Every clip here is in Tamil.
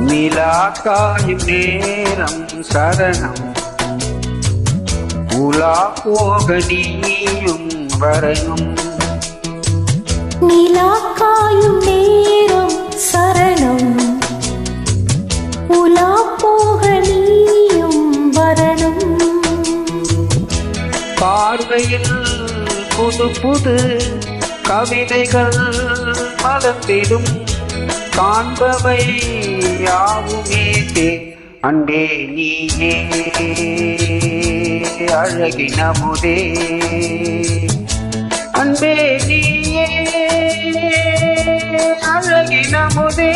நிலா காயும் நேரம் சரணம், உலா போக நீயும் வரணும். நிலா காயும் நேரம் சரணம், உலா போக நீயும் வரணும். பார்வையில் புது புது கவிதைகள் மலர்ந்திடும், காண்பவை யாவுமே அன்பே நீயே அழகினமுதே, அன்பே நீயே அழகினமுதே.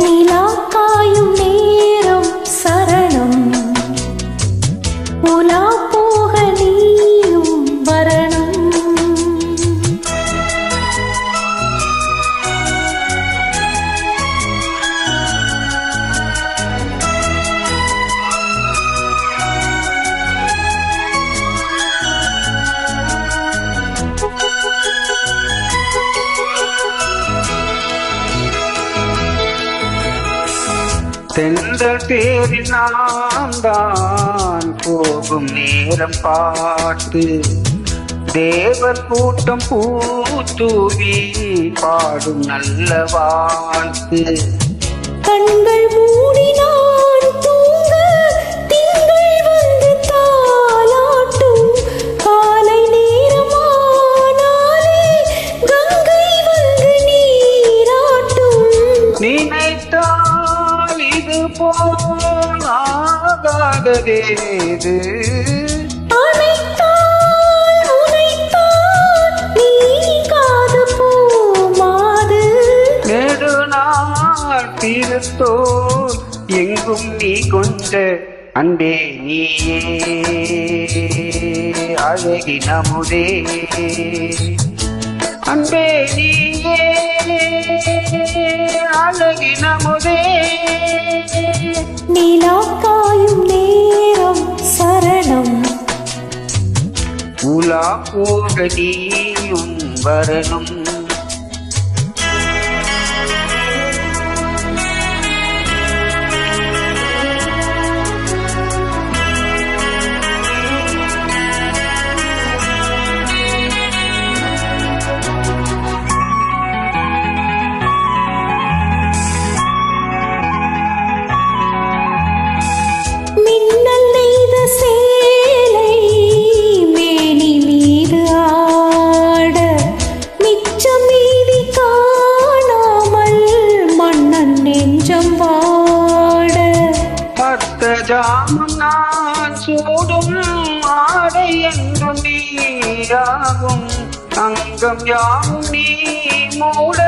நிலா காயும் நேரம் சரணம், உலா போக நீயும் வரணும். தென்றல் தேரில் நான் தான் போகும் நேரம் பார்த்து, தேவர் கூட்டம் பூத்தூவி பாடும் நல்ல வாழ்த்து. கண்கள் மூடினான் தூங்க, திங்கள் வந்து தாலாட்டும், காலை நேரமானாலே கங்கை வந்து நீராட்டும். நினைத்தால் இது போலாகாததேது, அனைத்தால் உனைத்தான் நீங்காது போமாது. நெடுநாள் திருத்தோல் எங்கும் நீ கொண்ட அன்பே நீயே அழகினமுதே, அன்பே நீயே அழகினமுதே. நிலா காயும் நேரம் சரணம், உலா போக நீயும் வரணும். மின்னல் நெய்த சேலை மேனி மீது ஆட, மிச்சம் மீதி காணாமல் மன்னன் நெஞ்சம் வாட. பத்த ஜாமம் நான் சூடும் ஆடை என்றும் நீயாகும், அங்கம் யாவும் நீ மூட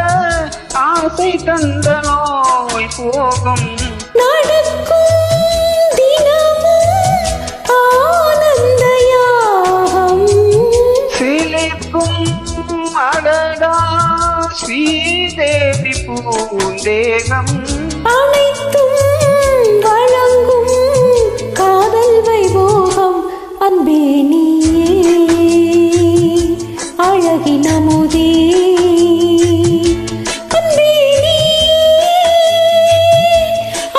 ஆசை தந்த நோய் போகும். நடக்கும் தினமும் ஆனந்த யாகம், சிலிர்க்கும் அடடா ஸ்ரீதேவி பூந்தேகம். அனைத்தும் வழங்கும் காதல் வைபோகம், அன்பே நீயே அழகினமுதே, அன்பே நீயே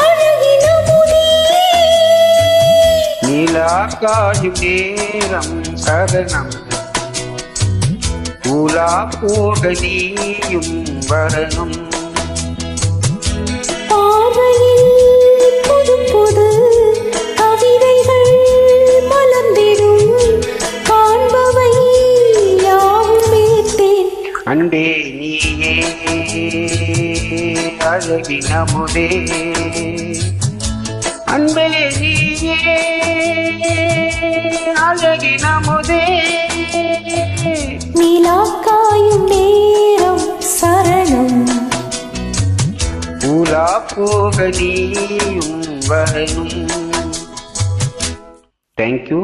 அழகினமுதே. நிலா காயும் நேரம் சரணம், உலா போக நீயும் வரணும். பார்வையில் புது புது கவிதைகள் மலர்ந்திடும், காண்பவை யாவுமே தேன். அன்பே நீயே அழகினமுதே, அன்பே நீயே அழகினமுதே. நிலா காயும் நேரம் சரணம், உலா போக நீயும் வரணும். தேங்க்யூ.